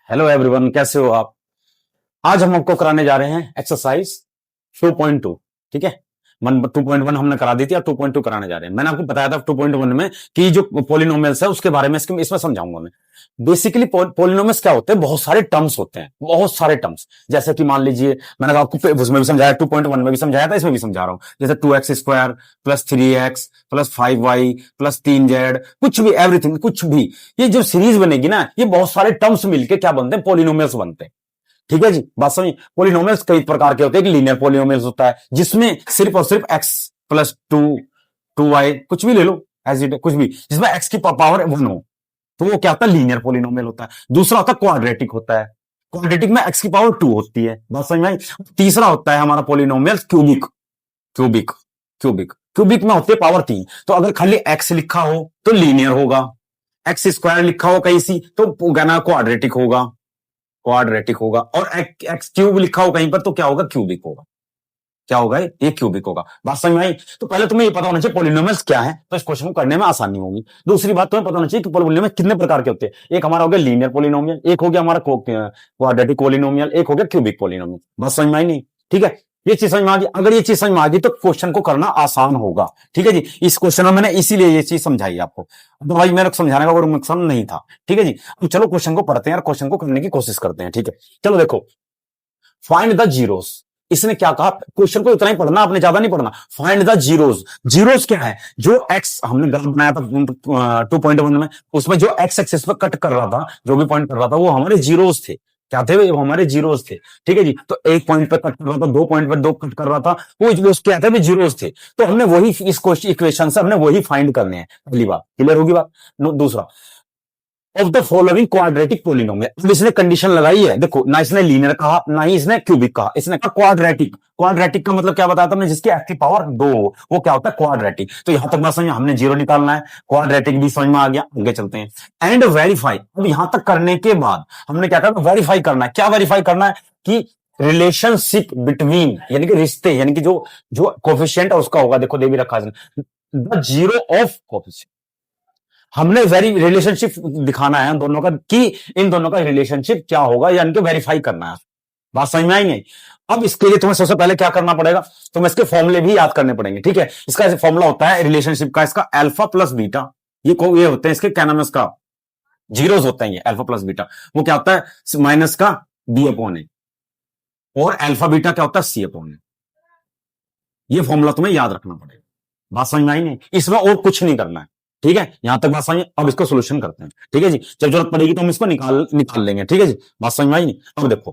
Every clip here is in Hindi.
हेलो एवरीवन, कैसे हो आप। आज हम आपको कराने जा रहे हैं एक्सरसाइज 2.2। ठीक है, 2.1 हमने करा दी थी, अब 2.2 कराने जा रहे हैं। मैंने आपको बताया था 2.1 में कि जो पोलिनोमियल्स है उसके बारे में इसमें समझाऊंगा मैं। बेसिकली पोलिनोमियल्स क्या होते हैं, बहुत सारे टर्म्स होते हैं, बहुत सारे टर्म्स। जैसे कि मान लीजिए मैंने आपको उसमें भी समझाया, 2.1 में भी समझाया था, इसमें भी समझा रहा हूं। जैसे 2x² plus 3x plus 5y plus 3z, कुछ भी, एवरीथिंग, कुछ भी। ये जो सीरीज बनेगी ना, ये बहुत सारे टर्म्स मिलके क्या बनते हैं, पोलिनोमियल्स बनते हैं। ठीक है जी, बात समझ। पोलिनोमियल्स कई प्रकार के होते हैं। लीनियर पोलिनोमियल्स होता है जिसमें सिर्फ और सिर्फ x प्लस 2y, कुछ भी ले लो, एज इट, कुछ भी जिसमें x की पावर 1 हो, तो वो क्या होता है, लीनियर पोलिनोमियल होता है। दूसरा होता है क्वाड्रेटिक होता है। क्वाड्रेटिक में x की पावर 2 होती है, बात समझ में आई। तीसरा होता है हमारा polynomial cubic. Cubic cubic cubic में होती है पावर 3। तो अगर खाली x लिखा हो तो लीनियर होगा, x² लिखा हो कहीं सी तो क्वाड्रेटिक होगा, क्वाड्रेटिक होगा। और एक्स क्यूब लिखा हो कहीं पर तो क्या होगा, क्यूबिक होगा। क्या होगा, ये क्यूबिक होगा। बात समझ में आई। तो पहले तुम्हें ये पता होना चाहिए पोलिनोमियल्स क्या है, तो इस क्वेश्चन को करने में आसानी होगी। दूसरी बात तुम्हें पता होना चाहिए कि पोलिनोमियल कितने प्रकार के होते हैं। एक हमारा हो गया लीनियर पोलिनोमियल, एक हो गया हमारा क्वाड्रेटिक पोलिनोमियल, एक हो गया क्यूबिक पोलिनोमियल। बात समझ में आई नहीं? ठीक है, ये चीज समझ में आ गई। अगर ये चीज समझ में आ गई तो क्वेश्चन को करना आसान होगा। ठीक है जी, इस क्वेश्चन में मैंने इसीलिए ये चीज समझाई आपको, तो भाई मेरे समझाने का कोई मकसद नहीं था। ठीक है जी, अब चलो क्वेश्चन को पढ़ते हैं और क्वेश्चन को करने की कोशिश करते हैं। ठीक है, चलो देखो, फाइंड द जीरोस। इसने क्या कहा, क्वेश्चन को इतना ही पढ़ना, आपने ज्यादा नहीं पढ़ना। Find the zeros. जीरोस क्या है, जो एक्स हमने ग्राफ बनाया था 2.1 में, उसमें जो एक्स एक्सिस पे कट कर रहा था, जो भी पॉइंट कर रहा था, वो हमारे जीरोस थे। क्या थे वो, हमारे जीरोस थे। ठीक है जी, तो एक पॉइंट पे कट कर रहा था, 2 पॉइंट पे 2 कट कर रहा था, वो क्या थे, जीरोस थे। तो हमने वही इस क्वेश्चन इक्वेशन से हमने वही फाइंड करने हैं। पहली बात क्लियर होगी बात। दूसरा, of the following quadratic polynomial. अब इसने कंडीशन लगाई है, देखो ना, इसने लीनियर कहा ना ही इसने क्यूबिक कहा, इसने कहा क्वाड्रेटिक। क्वाड्रेटिक का मतलब क्या बताया था हमने, जिसकी एक्स की पावर 2 हो, वो क्या होता है, क्वाड्रेटिक। तो यहां तक बात समझ में, हमने जीरो निकालना है, क्वाड्रेटिक भी समझ में आ गया। आगे चलते हैं, एंड वेरीफाई। अब यहां तक करने के बाद हमने क्या करना, वेरीफाई करना है। क्या वेरीफाई करना है कि रिलेशनशिप बिटवीन, यानी कि रिश्ते, यानी कि जो जो कोफिशिएंट है उसका होगा, देखो दे भी रखा है द जीरो ऑफ कोफिशिएंट। हमने वेरी रिलेशनशिप दिखाना है दोनों का, कि इन दोनों का रिलेशनशिप क्या होगा, यानी कि वेरीफाई करना है। बात समझ में आई नहीं? अब इसके लिए तुम्हें सबसे पहले क्या करना पड़ेगा, तुम्हें इसके फॉर्मूले भी याद करने पड़ेंगे। ठीक है, इसका फॉर्मूला होता है रिलेशनशिप का, इसका अल्फा प्लस बीटा। ये होते हैं इसके, क्या नाम है इसका, जीरोस होते हैं ये, अल्फा प्लस बीटा। वो क्या होता है, माइनस का बी अपॉन ए, और अल्फा बीटा क्या होता है, सी अपॉन ए। ये फॉर्मूला तुम्हें याद रखना पड़ेगा। बात समझ में आई नहीं? इसमें और कुछ नहीं करना है। ठीक है, यहां तक बात समझ। अब इसको सोल्यूशन करते हैं। ठीक है जी, जब जरूरत पड़ेगी तो हम इसको निकाल लेंगे। ठीक है जी, बात समझ में आई नहीं? अब देखो,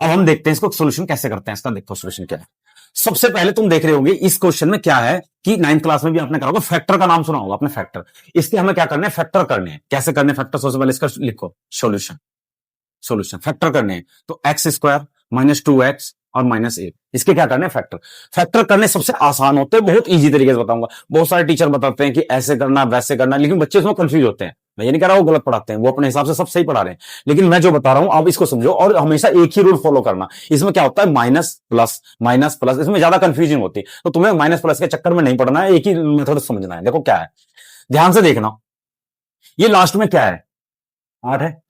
अब हम देखते हैं इसको सोल्यूशन कैसे करते हैं। इसका देखो सोल्यूशन क्या है। सबसे पहले तुम देख रहे होगे इस क्वेश्चन में क्या है, कि 9th क्लास में भी आपने करा होगा, फैक्टर का नाम सुना होगा आपने, फैक्टर। इसके हमें क्या करना है, फैक्टर करने हैं। कैसे करने फैक्टर, सबसे पहले इसका लिखो सोल्यूशन। सोल्यूशन फैक्टर करने हैं तो x² माइनस 2x और माइनस 8, इसके क्या करने हैं, फैक्टर। फैक्टर करने सबसे आसान होते हैं, बहुत इजी तरीके से बताऊंगा। बहुत सारे टीचर बताते हैं कि ऐसे करना वैसे करना, लेकिन बच्चे उसमें कंफ्यूज होते हैं। मैं ये नहीं कह रहा हूं गलत पढ़ाते हैं, वो अपने हिसाब से सब सही पढ़ा रहे हैं, लेकिन मैं जो बता रहा हूं आप इसको समझो, और हमेशा एक ही रूल फॉलो करना। इसमें क्या होता है, माइनस प्लस, इसमें ज्यादा कंफ्यूजन होती है, तो तुम्हें माइनस प्लस के चक्कर में नहीं पड़ना है, एक ही मेथड समझना है। देखो क्या है, ध्यान से देखना, ये लास्ट में क्या है, 8 है।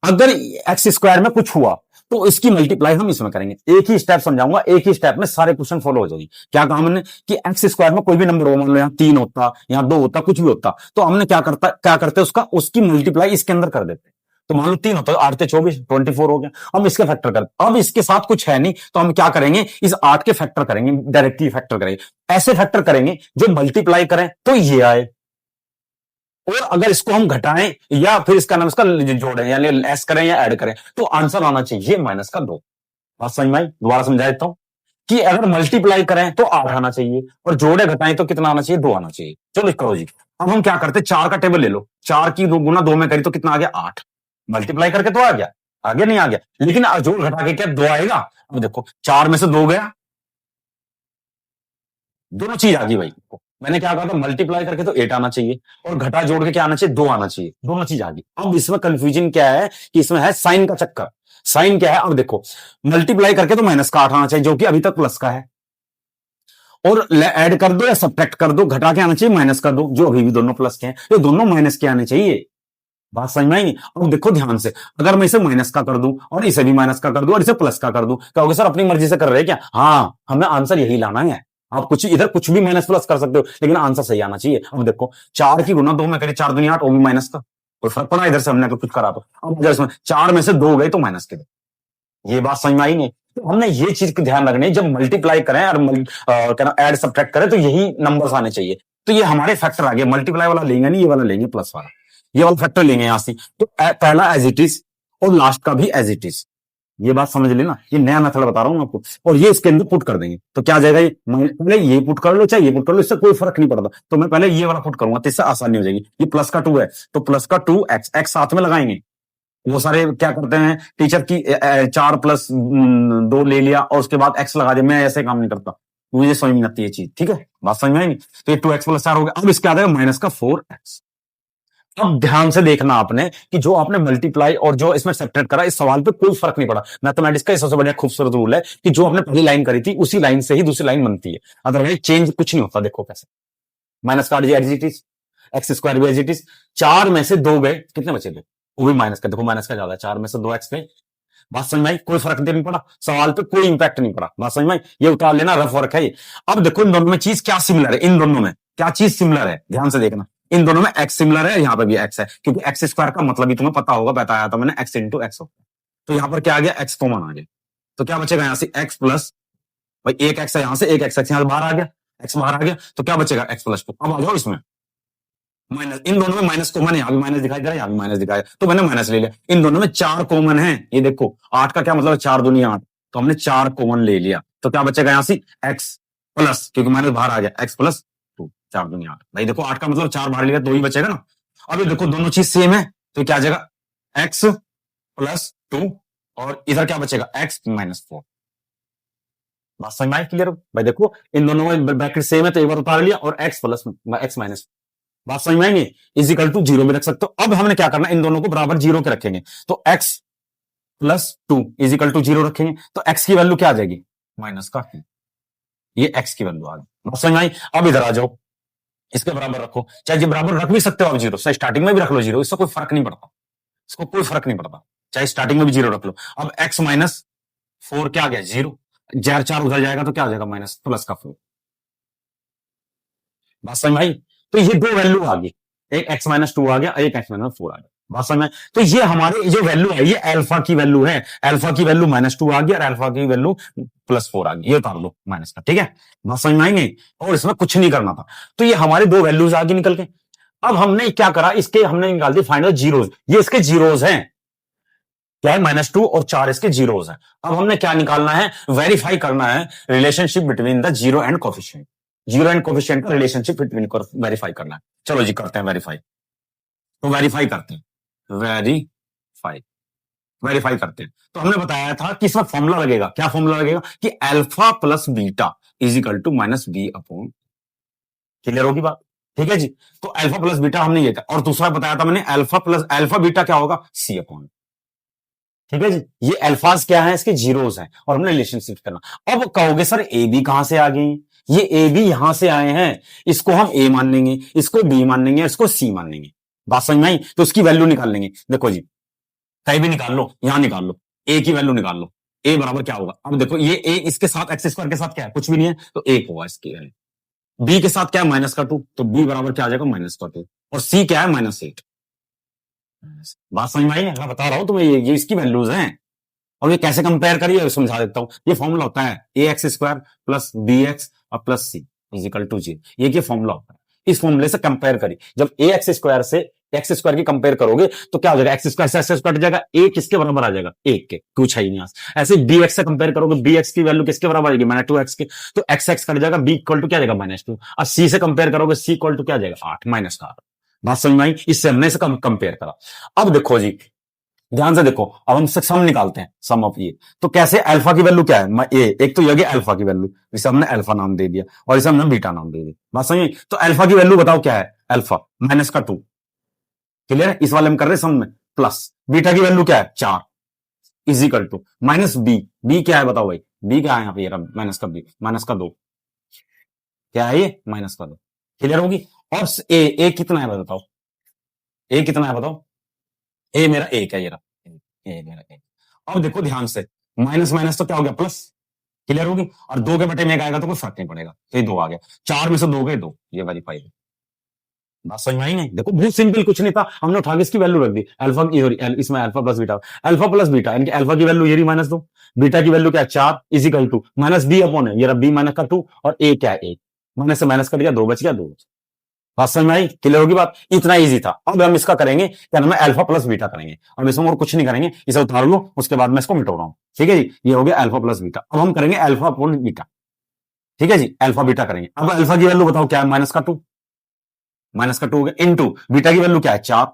अगर x² में कुछ हुआ तो इसकी मल्टीप्लाई हम इसमें करेंगे। एक ही स्टेप समझाऊंगा, एक ही स्टेप में सारे क्वेश्चन फॉलो हो जाएंगे। क्या कहा हमने कि x² में कोई भी नंबर हो, मान लो यहां 3 होता, यहां 2 होता, कुछ भी होता, तो हमने क्या करते उसकी मल्टीप्लाई इसके अंदर कर देते। तो मान लो 3 होता है, 8 से 24, 24 हो गया। हम इसके फैक्टर करते, अब इसके साथ कुछ है नहीं तो हम क्या करेंगे, इस 8 के फैक्टर करेंगे, डायरेक्टली फैक्टर करेंगे। ऐसे फैक्टर करेंगे जो मल्टीप्लाई करें तो ये आए, और अगर इसको हम घटाएं या फिर इसका नाम इसका जोड़ें, यानी लेस करें या ऐड करें, तो आंसर आना चाहिए -2। बात समझ में आई? दोबारा समझा देता हूं कि अगर मल्टीप्लाई करें तो 8 आना चाहिए, और जोड़े घटाएं तो कितना आना चाहिए, 2 आना चाहिए। चलो करो जी। अब हम क्या करते हैं, 4 का टेबल ले लो, 4 की 2 गुना 2 में करी तो कितना आ गया, 8। मल्टीप्लाई करके तो आ गया, आगे नहीं आ गया, लेकिन जोड़ घटा के क्या 2 आएगा। अब देखो 4 में से 2 गया, दोनों चीज आ गई भाई। मैंने क्या कहा था, मल्टीप्लाई करके तो 8 आना चाहिए, और घटा जोड़ के क्या आना चाहिए, 2 आना चाहिए, दोनों चीज आ गई। अब इसमें कंफ्यूजन क्या है कि इसमें है साइन का चक्कर। साइन क्या है, अब देखो मल्टीप्लाई करके तो -8 आना चाहिए, जो कि अभी तक प्लस का है, और ऐड कर दो या सब्ट्रैक्ट कर दो, घटा के आना चाहिए माइनस कर दो, जो अभी भी दोनों प्लस के हैं, तो दोनों माइनस के आने चाहिए। बात समझ में आई नहीं? अब देखो ध्यान से, अगर मैं इसे माइनस का कर दूं और इसे भी माइनस का कर दूं और इसे प्लस का कर दूं, कहोगे सर अपनी मर्जी से कर रहे हैं क्या? हाँ, हमें आंसर यही लाना है। आप कुछ इधर कुछ भी माइनस प्लस कर सकते हो, लेकिन आंसर सही आना चाहिए। अब देखो 4 की गुना 2 में करें, 4 दूनी 8, वो भी माइनस का, कोई फर्क पड़ा इधर से हमने कुछ करा तो। अब अगर इसमें 4 में से 2 गए तो माइनस के दो, ये बात समझ में आई नहीं? तो हमने ये चीज का ध्यान रखनी है, जब मल्टीप्लाई करें और क्या ऐड सब्ट्रैक्ट करें तो यही नंबर्स आने चाहिए। तो ये हमारे फैक्टर आ गए, मल्टीप्लाई वाला लेंगे नहीं, ये वाला लेंगे प्लस वाला, ये वाला फैक्टर लेंगे यहां से। तो पहला एज इट इज और लास्ट का भी एज इट इज, ये बात समझ लेना, ये नया मेथड बता रहा हूं आपको। और ये इसके अंदर पुट कर देंगे तो क्या आ जाएगा, ये पहले ये पुट कर लो चाहे ये पुट कर लो, इससे कोई फर्क नहीं पड़ता। तो मैं पहले ये वाला पुट करूंगा तो इससे आसानी हो जाएगी। ये प्लस का 2 है तो प्लस का 2 एक्स, एक्स साथ में लगाएंगे। वो सारे क्या करते हैं टीचर की 4 प्लस 2 ले लिया और उसके बाद एक्स लगा दिया, मैं ऐसे काम नहीं करता, मुझे समझ में आती है चीज, ठीक है, बात समझ में आएगी? तो ये 2x प्लस 4 हो गया। अब इसके आ जाएगा माइनस का 4x। अब ध्यान से देखना आपने कि जो आपने मल्टीप्लाई और जो इसमें सब्ट्रैक्ट करा, इस सवाल पे कोई फर्क नहीं पड़ा। मैथमेटिक्स का सबसे बढ़िया खूबसूरत रूल है कि जो आपने पहली लाइन करी थी उसी लाइन से ही दूसरी लाइन बनती है, अदरवाइज चेंज कुछ नहीं होता। देखो कैसे, माइनस काट दिया as it is, x square भी एज इट इज, 4 में से 2 गए, कितने बचे थे? वो भी माइनस का, देखो माइनस का ज्यादा, 4 में से 2 एक्स गए। बात समझ में आई? कोई फर्क नहीं पड़ा, सवाल पे कोई इंपैक्ट नहीं पड़ा। बात समझ में आई? ये उतार लेना, रफ वर्क है ये। अब देखो इन दोनों में चीज क्या सिमिलर है, इन दोनों में क्या चीज सिमिलर है, ध्यान से देखना। इन दोनों में एक्स सिमिलर है, यहाँ पे भी एक्स है, क्योंकि एक्स स्क्वायर का मतलब ही तुम्हें पता होगा, बताया था मैंने, एक्स इंटू एक्स होता है। तो यहाँ पर क्या आ गया, एक्स कॉमन आ गया। तो क्या बचेगा यहाँ से एक्स प्लस, भाई एक एक्स है यहाँ से, एक एक्स यहाँ से बाहर आ गया, एक्स बाहर आ गया, तो क्या बचेगा एक्स प्लस 2। अब आ जाओ इसमें माइनस, इन दोनों में माइनस कॉमन है, यहाँ भी माइनस दिखाई दे रहा है, यहाँ भी माइनस दिखाया, तो मैंने माइनस ले लिया। इन दोनों में 4 कॉमन है, ये देखो 8 का क्या मतलब है, 4 दूनी 8, तो हमने 4 कॉमन ले लिया। तो क्या बचेगा यहाँ से एक्स प्लस, क्योंकि माइनस बाहर आ गया, एक्स प्लस 2, 4 दूनी 8। भाई देखो 8 का मतलब 4 बाहर लिया, 2 ही बचेगा ना। अब ये देखो दोनों चीज सेम है, तो क्या आ जाएगा एक्स प्लस 2, और इधर क्या बचेगा एक्स माइनस 4। बात समझ में आई क्लियर? भाई देखो इन दोनों में ब्रैकेट सेम है, तो एक बार उतार लिया, और एक्स प्लस एक्स माइनस, बात समझ में आएंगे, इजिकल टू 0 में रख सकते हो। अब हमने क्या करना, इन दोनों को बराबर 0 के रखेंगे, तो x प्लस 2 इजिकल टू 0 रखेंगे, तो x की वैल्यू क्या आ जाएगी, माइनस का 2, ये x की वैल्यू आ गई। बात समझ में आई? अब इधर आ जाओ, इसके बराबर रखो, चाहे जी बराबर रख भी सकते हो आप 0, चाहे स्टार्टिंग में भी रख लो 0, इससे कोई फर्क नहीं पड़ता, इसको कोई फर्क नहीं पड़ता, चाहे स्टार्टिंग में भी 0 रख लो। अब x माइनस 4 क्या आ गया 0, जर 4 उधर जाएगा तो क्या आ जाएगा माइनस प्लस का 4। बात समझ में आई? तो ये दो वैल्यू आ गई, एक x माइनस 2 आ गया, एक x माइनस 4 आ गया। बात समझ में? तो ये हमारे जो वैल्यू है, ये अल्फा की वैल्यू है, अल्फा की वैल्यू माइनस 2 आ गया और अल्फा की वैल्यू प्लस 4 आ गई, ये उतार लो माइनस का, ठीक है। बात समझ में आएंगे? और इसमें कुछ नहीं करना था। तो ये हमारे दो वैल्यूज आ गई निकल के। अब हमने क्या करा, इसके हमने निकाल दी फाइनल जीरोज, ये इसके जीरोज हैं, क्या है -2 और 4 इसके जीरोज हैं। अब हमने क्या निकालना है, वेरीफाई करना है relationship between the zero and coefficient, zero and coefficient का रिलेशनशिप बिटवीन को वेरीफाई करना है। चलो जी करते हैं वेरीफाई, तो वेरीफाई करते हैं, वेरीफाई वेरीफाई करते हैं। तो हमने बताया था कि इसमें फॉर्मूला लगेगा, क्या फॉर्मूला लगेगा कि alpha plus beta is equal to minus B upon, clear होगी बात, ठीक है जी। तो अल्फा प्लस बीटा हमने ये था, और दूसरा बताया था मैंने अल्फा प्लस अल्फा बीटा क्या होगा, सी अपॉन, ठीक है जी। ये अल्फाज क्या है, इसके जीरोस हैं, और हमने रिलेशनशिप करना। अब कहोगे सर ए बी कहां से आ गई, ये ए बी यहां से आए हैं, इसको हम ए मान लेंगे, इसको बी मान लेंगे, इसको सी मान लेंगे। बात समझ में आई? तो उसकी वैल्यू निकाल लेंगे। देखो जी कहीं भी निकाल लो, यहां निकाल लो, ए की वैल्यू निकाल लो, ए बराबर क्या होगा। अब देखो ये ए इसके साथ एक्स स्क्वायर के साथ क्या है, कुछ भी नहीं है, तो एक होगा इसकी वैल्यू। बी के साथ क्या है माइनस का 2, तो बी बराबर क्या आ जाएगा माइनस का 2, और सी क्या है -8। बात समझ में आई? मैं बता रहा हूं तुम्हें, ये इसकी वैल्यूज हैं। और ये कैसे कंपेयर करिए समझा देता हूं। ये फॉर्मूला होता है A x square plus B x और प्लस सी इजिकल टू 0, ये फॉर्मूला होता है। इस फॉर्मूले से कंपेयर करिए, जब ए एक्स स्क्वायर से एक्स स्क्वायर की कंपेयर करोगे तो क्या हो जाएगा, एक्स स्क्वायर से एक्स स्क्वायर कट जाएगा, ए किसके बराबर आ जाएगा, एक के, कुछ है ही नहीं। ऐसे बी एक्स से कंपेयर करोगे, बी एक्स की वैल्यू किसके बराबर आ जाएगी, -2x के, तो एक्स एक्स कट जाएगा, बी इक्वल टू क्या जाएगा -2। और सी से कंपेयर करोगे, सी इक्वल टू क्या जाएगा 8 माइनस का 8। बात समझ में आई? इससे हमने इसे कंपेयर करा। अब देखो जी ध्यान से देखो, अब हम सम निकालते हैं, सम ऑफ ये। तो कैसे, अल्फा की वैल्यू क्या है, ए, एक तो ये अल्फा की वैल्यू, इसे हमने अल्फा नाम दे दिया और इसे हमने बीटा नाम दे दिया। बात समझिए? तो अल्फा की वैल्यू बताओ क्या है, अल्फा माइनस का 2, क्लियर है। इस वाले में कर रहे सम में, प्लस बीटा की वैल्यू क्या है 4 equal to minus B, B क्या है बताओ भाई, बी क्या है यहाँ पे, माइनस का बी, माइनस का 2, क्या है ये माइनस का 2, क्लियर होगी। और ए कितना है बताओ, ए कितना है बताओ, ए मेरा एक है, ये रहा ए मेरा एक। अब देखो ध्यान से, माइनस माइनस तो क्या हो गया प्लस, क्लियर होगी, और 2 के बटे में 1 आएगा तो कोई फर्क नहीं पड़ेगा, तो ये 2 आ गया, 4 में से 2 गए 2, ये वाली फाइव। बात समझ में आई नहीं? देखो बहुत सिंपल, कुछ नहीं था, हमने उठा के इसकी वैल्यू रख दी, अल्फा इसमें अल्फा प्लस बीटा, यानी अल्फा की वैल्यू ये माइनस 2, बीटा की वैल्यू क्या है 4 equal to minus B upon है, ये रहा बी माइनस का 2, और ए क्या है 1, माइनस से माइनस कर दिया, 2 बच गया 2। बात समझ में आई? क्लियर होगी बात? इतना इजी था। अब हम इसका करेंगे क्या नाम है, अल्फा प्लस बीटा करेंगे, अब इसमें और कुछ नहीं करेंगे, इसे उतार लो, उसके बाद मैं इसको मिटा रहा हूं, ठीक है जी, ये हो गया अल्फा प्लस बीटा। अब हम करेंगे अल्फा अपॉन बीटा, ठीक है जी, अल्फा बीटा करेंगे। अब अल्फा की वैल्यू बताओ क्या है, माइनस का 2, माइनस का 2 हो गया, इन टू बीटा की वैल्यू क्या है 4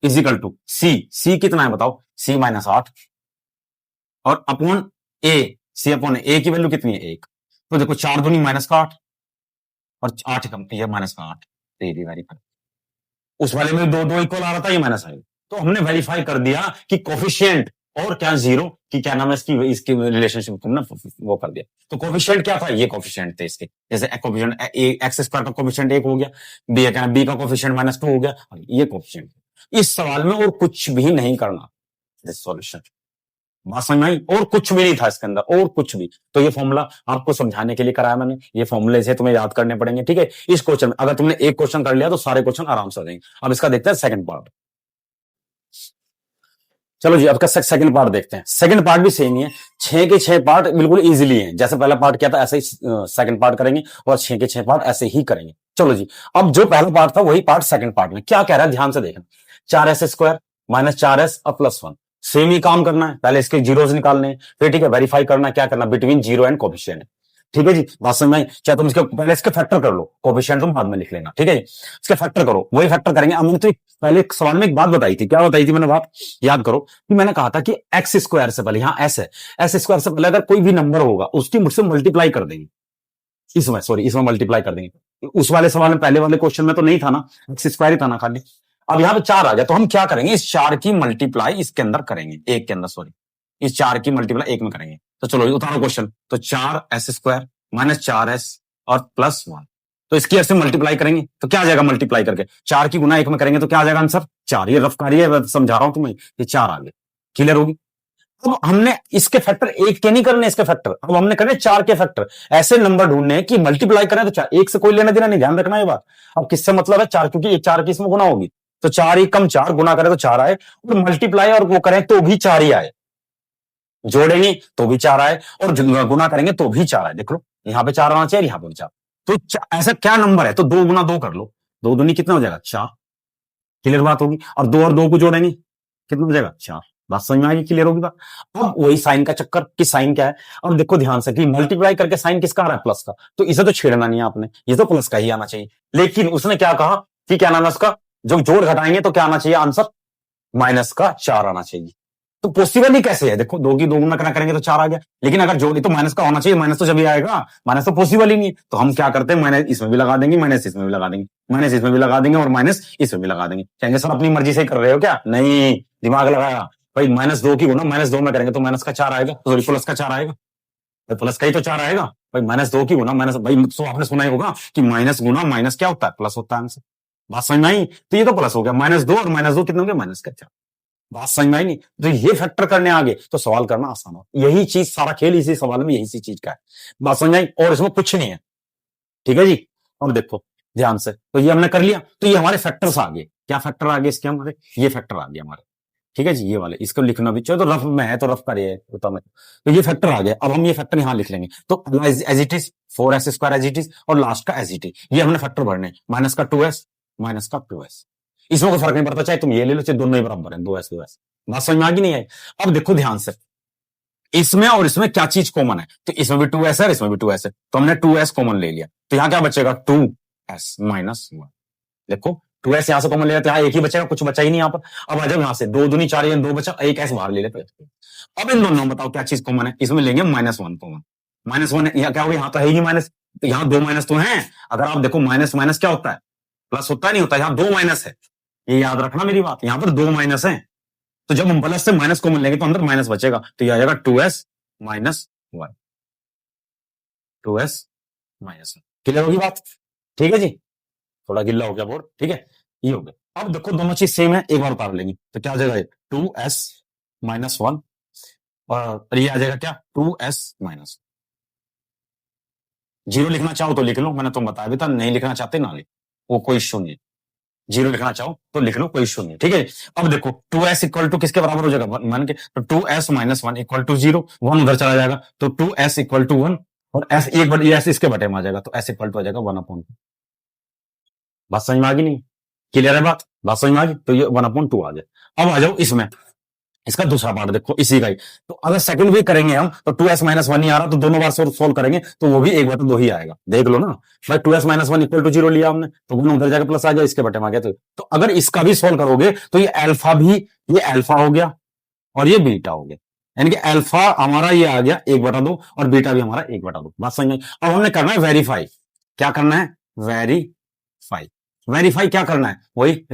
इजिकल टू सी कितना है बताओ, सी माइनस 8, और अपॉन ए, सी अपॉन ए की वैल्यू कितनी है 1, तो देखो 4 दूनी माइनस का 8, और 8 कम, ये माइनस का 8, तो ये भी वेरीफाई, उस वाले में 2 इक्वल आ रहा था, ये माइनस आएगा, तो हमने वेरीफाई कर दिया कि कोफिशिएंट और क्या जीरो की क्या नाम है इसकी इसकी रिलेशनशिप तुमने वो कर दिया। तो कोफिशिएंट क्या था, ये कोफिशिएंट थे इसके, जैसे कोफिशिएंट एक्स स्क्वायर का कोफिशिएंट 1 हो गया, बी क्या बी का कोफिशिएंट -2 हो गया, ये कोफिशिएंट। इस सवाल में और कुछ भी नहीं करना, सॉल्यूशन। बात समझ में आई? और कुछ भी नहीं था इसके अंदर, और कुछ भी। तो ये फॉर्मूला आपको समझाने के लिए कराया मैंने, ये फॉर्मूले से तुम्हें याद करने पड़ेंगे, ठीक है। इस क्वेश्चन में अगर तुमने एक क्वेश्चन कर लिया तो सारे क्वेश्चन आराम से हो जाएंगे। अब इसका देखते हैं सेकंड पार्ट। चलो जी, अब का सेकंड पार्ट देखते हैं। सेकंड पार्ट भी सेम ही है, 6 के 6 पार्ट बिल्कुल इजीली हैं, जैसे पहला पार्ट किया था ऐसे ही सेकंड पार्ट करेंगे, और 6 के 6 पार्ट ऐसे ही करेंगे। चलो जी, अब जो पहला पार्ट था वही पार्ट सेकंड पार्ट में क्या कह रहा है, ध्यान से देखना। 4s स्क्वायर माइनस 4s और +1, सेम ही काम करना है, पहले इसके जीरोस निकालने हैं, फिर ठीक है वेरीफाई करना, क्या करना, बिटवीन जीरो एंड कोफिशिएंट, ठीक है जी। बात समझ में आई? चाहे तुम इसके पहले इसके फैक्टर कर लो, कोफिशिएंट तुम बाद में लिख लेना, ठीक है जी। इसके फैक्टर करो, वही फैक्टर करेंगे। अब मैंने तो पहले एक सवाल में एक बात बताई थी, क्या बताई थी मैंने बात, याद करो कि मैंने कहा था कि एक्स स्क्वायर से पहले, यहाँ एस है, एस स्क्वायर से पहले अगर कोई भी नंबर होगा उसकी मुझसे मल्टीप्लाई कर देंगे, इसमें मल्टीप्लाई कर देंगे। उस वाले सवाल में, पहले वाले क्वेश्चन में तो नहीं था ना, एक्स स्क्वायर ही था ना खाली। अब यहाँ पे 4 आ गया, तो हम क्या करेंगे, इस 4 की मल्टीप्लाई इसके अंदर करेंगे, एक के अंदर, सॉरी, इस 4 की मल्टीप्लाई एक में करेंगे। तो चलो उतारो क्वेश्चन, तो 4s स्क्वायर माइनस 4s और +1, तो इसकी ऐसे मल्टीप्लाई करेंगे तो क्या आ जाएगा, मल्टीप्लाई करके 4 की गुना 1 में करेंगे तो क्या आ जाएगा आंसर 4। ये रफ कार्य है, समझा रहा हूं तुम्हें, ये 4 आ गए, क्लियर होगी। अब हमने इसके फैक्टर एक के नहीं करने, इसके फैक्टर अब हमने करने 4 के फैक्टर, ऐसे नंबर ढूंढने कि मल्टीप्लाई करें तो 4, एक से कोई लेना देना नहीं, ध्यान रखना ये बात। अब किससे मतलब है 4, क्योंकि 4 की इसमें गुना होगी, तो 4 ही कम 4 गुना करें तो 4 आए, और मल्टीप्लाई और वो करें तो भी 4 ही आए, जोड़ेंगे तो भी 4 आए, और गुना करेंगे तो भी 4 आए। देख लो यहाँ पे 4 आना चाहिए, यहाँ पे भी 4, तो ऐसा क्या नंबर है, तो 2 गुना 2 कर लो, 2 दूनी कितना हो जाएगा 4, क्लियर बात होगी। और 2 और 2 को जोड़ेंगे कितना हो जाएगा 4, बात समझ में आएगी, क्लियर होगी बात। अब वही साइन का चक्कर कि साइन क्या है, अब देखो ध्यान से कि मल्टीप्लाई करके साइन किसका आ रहा है, प्लस का, तो इसे तो छेड़ना नहीं है आपने, ये तो प्लस का ही आना चाहिए। लेकिन उसने क्या कहा कि क्या नाम है उसका, जब जोड़ घटाएंगे तो क्या आना चाहिए आंसर, -4 आना चाहिए। तो पॉसिबल ही कैसे है, देखो 2 की 2 गुना करेंगे तो 4 आ गया, लेकिन अगर जोड़ी तो माइनस का होना चाहिए, माइनस तो जब ही आएगा, माइनस तो पॉसिबल ही नहीं है। तो हम क्या करते हैं, माइनस इसमें भी लगा देंगे, माइनस इसमें भी लगा देंगे, माइनस इसमें भी लगा देंगे, और माइनस इसमें भी लगा देंगे। कहेंगे सर अपनी मर्जी से कर रहे हो क्या, नहीं, दिमाग लगाया भाई, -2 की गुना -2 में करेंगे तो माइनस का 4 आएगा, सॉरी प्लस का 4 आएगा, तो प्लस का ही तो 4 आएगा भाई, -2 की गुना माइनस, भाई तो आपने सुना ही होगा कि माइनस गुना माइनस क्या होता है, प्लस होता है आंसर। बात समझ में आई? तो ये तो प्लस हो गया, -2 और -2 कितने हो गए, माइनस का 4। बात समझ में आई नहीं? तो ये फैक्टर करने आगे तो सवाल करना आसान हो, यही चीज सारा खेल इसी सवाल में यही सी चीज का है। बात समझ में आई? और इसमें कुछ नहीं है, ठीक है जी। अब देखो ध्यान से, तो ये हमने कर लिया, तो ये हमारे फैक्टर्स आ गए, क्या फैक्टर आ गए इसके हमारे, ये फैक्टर आ गए हमारे, ठीक है जी, ये वाले, इसको लिखना भी चाहिए, तो रफ में है तो रफ करिए होता में, तो ये फैक्टर आ गया। अब हम ये फैक्टर यहां लिख लेंगे, तो as it is 4s square as it is, और लास्ट का एज इट इज, ये हमने फैक्टर भरने, माइनस का 2s माइनस का 2s, इसमें कोई फर्क नहीं पड़ता, चाहे तुम ये ले लो चाहे दोनों ही बराबर है, 2s 2s। बात समझ में आ गई नहीं है? अब देखो ध्यान से, इसमें और इसमें क्या चीज कॉमन है, तो इसमें भी 2s है, इसमें भी 2s है, तो हमने 2s कॉमन ले लिया, तो यहां क्या बचेगा 2s -1। देखो 2s यहां से कॉमन ले लेते हैं, एक ही बचेगा, कुछ बचा ही नहीं यहाँ पर। अब आ जाओ यहां से, 2 दूनी 4, 2 बचा, एक s बाहर ले लेते। अब इन दोनों में बताओ क्या चीज कॉमन है, इसमें लेंगे -1 कॉमन, -1 यहाँ क्या होगा, यहाँ तो है ही माइनस, तो यहाँ 2 माइनस तो है। अगर आप देखो माइनस माइनस क्या होता है, प्लस होता है, नहीं होता, यहाँ 2 माइनस है, ये याद रखना मेरी बात, यहाँ पर 2 माइनस है, तो जब हम प्लस से माइनस कॉमन लेंगे तो अंदर माइनस बचेगा, तो ये आ जाएगा 2s -1, 2s -1, क्लियर होगी बात, ठीक है जी। थोड़ा गिल्ला हो गया बोर्ड, ठीक है, ये हो गया। अब देखो दोनों चीज सेम है, एक बार उतार लेंगे तो क्या आ जाएगा, 2s-1 और ये आ जाएगा क्या, 2s-, जीरो लिखना चाहो तो लिख लो, मैंने तुम बताया भी था, नहीं लिखना चाहते ना लिख, वो कोई इश्यू नहीं है। जीरो लिखना चाहो तो लिख लो, कोई इश्यू नहीं है, ठीक है। अब देखो 2s इक्वल टू किसके बराबर हो जाएगा, मान के, तो 2s-1 इक्वल टू 0, 1 उधर चला जाएगा तो 2s इक्वल टू 1 और s एक बटे s इसके बटे में आ जाएगा तो s इक्वल टू आ जाएगा 1/2। बात समझ में आ गई नहीं, क्लियर है बात समझ में आ गई, तो ये 1/2 आ जाए। अब आ जाओ इसमें, इसका दूसरा पार्ट देखो इसी का ही, तो अगर सेकंड भी करेंगे हम तो 2s-1 ही आ रहा, तो दोनों बार सोल्व करेंगे तो वो भी 1/2 ही आएगा, देख लो ना भाई, 2s-1 इक्वल टू 0 लिया हमने तो 1 उधर जाकर प्लस आ गया, इसके बटे में आ गया, तो अगर इसका भी सोल्व करोगे तो ये अल्फा भी, ये अल्फा हो गया और ये बीटा हो गया, यानी कि अल्फा हमारा ये आ गया 1/2 और बीटा भी हमारा 1/2। बात समझ में? अब हमने करना है वेरीफाई, क्या करना है, वेरीफाई। वेरीफाई क्या करना है, वही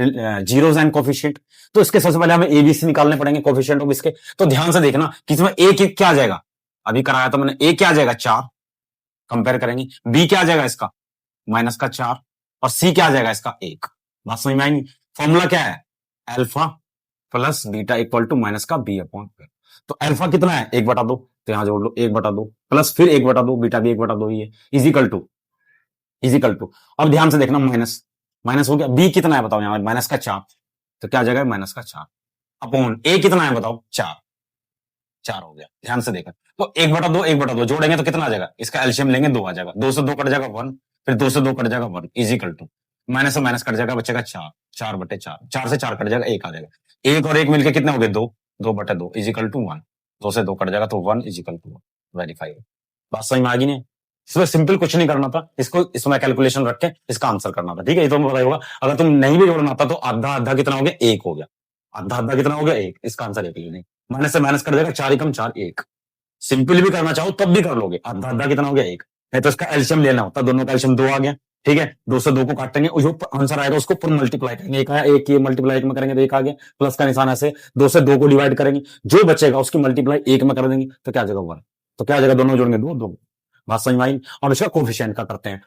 जीरोस एंड कोफिशिएंट, तो इसके सबसे पहले हमें एबीसी निकालने पड़ेंगे कोफिशिएंट ऑफ इसके, तो ध्यान से देखना कि इसमें ए क्या आ जाएगा, अभी कराया तो मैंने, ए क्या आ जाएगा 4, कंपेयर करेंगे, बी क्या आ जाएगा इसका -4 और सी क्या आ जाएगा इसका 1। बात समझ में आएगी? फॉर्मूला क्या है, alpha plus beta equal to minus का बी अपॉन, तो अल्फा कितना है 1/2, तो यहां जोड़ लो 1/2 प्लस फिर 1/2, बीटा भी 1/2 ही है, इजिकल टू, अब ध्यान से देखना, माइनस माइनस हो गया, बी कितना है बताओ, यहां -4, तो क्या आ जाएगा -4 अपॉन ए कितना है बताओ 4 हो गया, ध्यान से देखा, तो 1/2 जोड़ेंगे तो कितना आ जाएगा, इसका एलसीएम लेंगे 2 आ जाएगा, 2 से 2 कट जाएगा 1, फिर 2 से 2 कट जाएगा 1 इजिकल टू, माइनस से माइनस कट जाएगा, बचेगा 4, 4/4, 4 से 4 कट जाएगा 1 आ जाएगा, 1 और 1 मिलकर कितने हो गए 2, 2/2 इजिकल टू 1, 2 से 2 कट जाएगा तो 1 इजिकल टू 1, वेरीफाई। बात समझ में आ गई नहीं? इसमें सिंपल कुछ नहीं करना था, इसको इसमें कैलकुलेशन रख के इसका आंसर करना था, ठीक है, ये तो पता होगा। अगर तुम नहीं भी जोड़ना था तो आधा आधा कितना हो गया, 1 हो गया, आधा आधा कितना हो गया 1, इसका आंसर 1 ही नहीं, माइनस से माइनस कर देगा, 4 एकम 4 1, सिंपल भी करना चाहो तब भी कर लोगे, आधा आधा कितना हो गया 1, नहीं तो इसका एल्शियम लेना होता, दोनों का एल्शियम 2 आ गया, ठीक है, 2 से 2 को काटेंगे, जो आंसर आएगा उसको पूरा मल्टीप्लाई करेंगे, एक आया, एक ये मल्टीप्लाई एक में करेंगे तो एक आ गया, प्लस का निशान ऐसे 2 से 2 को डिवाइड करेंगे, जो बचेगा उसकी मल्टीप्लाई 1 में कर देंगे तो क्या आ जाएगा 1, तो क्या आ जाएगा, दोनों जोड़ेंगे 2 2। बात समझ में आई? और इसका कोफिशिएंट का करते हैं,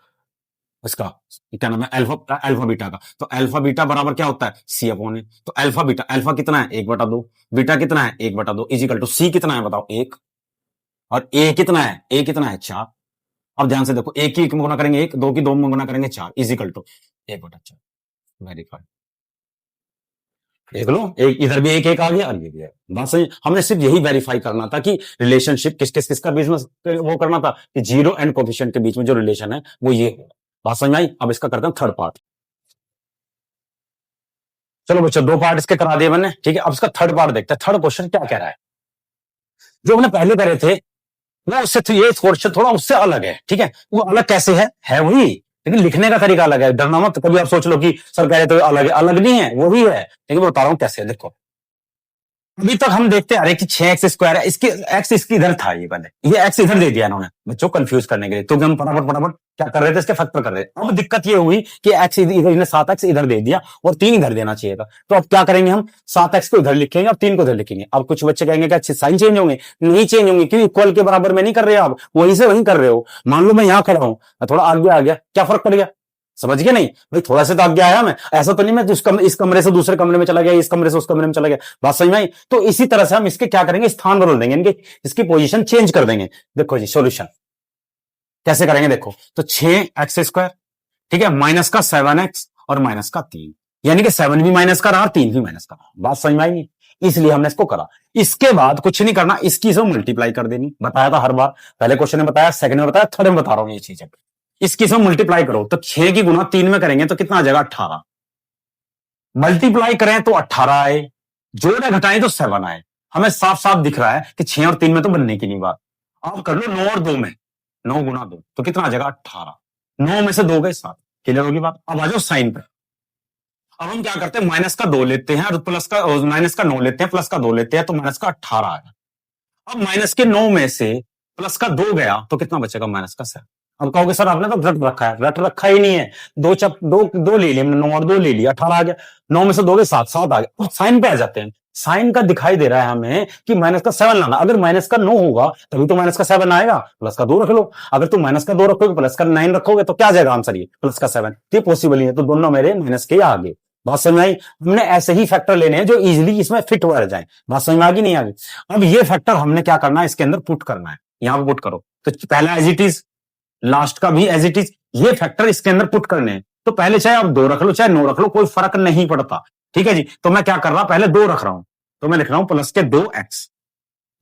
इसका क्या नाम है, अल्फा बीटा का, तो अल्फा बीटा बराबर क्या होता है, सी अपॉन ए, तो अल्फा बीटा, अल्फा कितना है 1/2, बीटा कितना है 1/2 इजिकल टू सी कितना है बताओ 1, और ए कितना है, 4। अब ध्यान से देखो, एक की एक में गुना करेंगे 1, 2 की 2 में गुना करेंगे 4 इजिकल टू 1/4, वेरीफाई। देख लो, एक इधर भी एक एक आ गया और ये भी है, बात सही। हमने सिर्फ यही वेरीफाई करना था कि रिलेशनशिप किसका बीच में वो करना था, कि जीरो एंड कोफिशिएंट के बीच में जो रिलेशन है वो ये है। बात समझ में आई? अब इसका करते हैं थर्ड पार्ट। चलो बच्चों, 2 पार्ट इसके करा दिए मैंने, ठीक है। अब इसका थर्ड पार्ट देखते हैं, थर्ड क्वेश्चन क्या कह रहा है। जो हमने पहले करे थे वो उससे तो ये क्वेश्चन थोड़ा उससे अलग है, ठीक है। वो अलग कैसे है वही, लेकिन लिखने का तरीका अलग है। डरना मत, कभी आप सोच लो कि सर कह रहे तो अलग है, अलग नहीं है, वो भी है, लेकिन मैं बता रहा हूं कैसे। देखो, अभी तक हम देखते आ रहे कि 6x² है, इसके x इसकी इधर था, ये पहले ये x इधर दे दिया इन्होंने बच्चों कंफ्यूज करने के लिए, तो हम फटाफट क्या कर रहे थे, इसके फैक्टर कर रहे थे। अब दिक्कत ये हुई कि x इधर, इन्हें 7x इधर दे दिया और 3 इधर देना चाहिए था, तो अब क्या करेंगे, हम 7x को इधर लिखेंगे और 3 को इधर लिखेंगे। अब कुछ बच्चे कहेंगे कि साइन चेंज होंगे, नहीं चेंज होंगे, क्योंकि इक्वल के बराबर में नहीं कर रहे हो आप, वहीं से वहीं कर रहे हो। मान लो मैं यहां खड़ा हूं, थोड़ा आगे आ गया, क्या फर्क पड़ गया, समझ गए नहीं भाई, थोड़ा सा तो आगे आया मैं, ऐसा तो नहीं मैं इस कमरे से दूसरे कमरे में चला गया, इस कमरे से उस कमरे में चला गया। बात समझ में आई? तो इसी तरह से हम इसके क्या करेंगे, स्थान बदल देंगे, इनके इसकी पोजीशन चेंज कर देंगे। देखो जी सॉल्यूशन कैसे करेंगे, देखो तो 6x², ठीक है, माइनस का 7x और माइनस का 3, यानी कि 7 भी माइनस का रहा और 3 भी माइनस का रहा। बात समझ में आई? इसलिए हमने इसको करा। इसके बाद कुछ नहीं करना, इसकी से मल्टीप्लाई कर देनी, बताया था हर बार, पहले क्वेश्चन में बताया, सेकंड में बताया, थर्ड में बता रहा हूं ये चीजें। इसकी से मल्टीप्लाई करो तो 6 की गुना 3 में करेंगे तो कितना आ जाएगा 18, मल्टीप्लाई करें तो 18 आए, जोड़े घटाएं तो 7 आए। हमें साफ साफ दिख रहा है कि 6 और 3 में तो बनने की नहीं बात। आप कर लो 9 और 2 में, 9 गुना 2 तो कितना आ जाएगा 18, 9 में से 2 गए 7, क्लियर होगी बात। अब आ जाओ साइन पे। अब हम क्या करते हैं, माइनस का 2 लेते हैं और प्लस का, माइनस का 9 लेते हैं, प्लस का 2 लेते हैं, तो माइनस का 18 आएगा। अब माइनस के 9 में से प्लस का 2 गया तो कितना बचेगा, माइनस का 7। अब कहोगे सर आपने तो रट रखा ही नहीं है, दो ले लिया, 9 और 2 ले लिया, 18 आ गया, 9 में से 2 गए 7, 7 आ गया। साइन पे आ जाते हैं, साइन का दिखाई दे रहा है हमें कि माइनस का 7 लाना। अगर माइनस का 9 होगा तभी तो माइनस का 7 आएगा, प्लस का 2 रख लो। अगर तुम माइनस का 2 रखोगे प्लस का 9 रखोगे तो क्या आ जाएगा आंसर, ये प्लस का 7, ये पॉसिबल ही है, तो दोनों मेरे माइनस के आ गए। बात समझ में आई। हमने ऐसे ही फैक्टर लेने हैं जो इजीली इसमें फिट हो जाए। बात समझ में आ गई नहीं आ गई। अब ये फैक्टर हमने क्या करना है, इसके अंदर पुट करना है। यहां पर पुट करो तो पहला एज इट इज, लास्ट का भी एज इट इज, ये फैक्टर इसके अंदर पुट करने हैं। तो पहले चाहे आप 2 रख लो चाहे 9 रख लो, कोई फर्क नहीं पड़ता। ठीक है जी। तो मैं क्या कर रहा हूं, पहले 2 रख रहा हूं, तो मैं लिख रहा हूं प्लस के 2x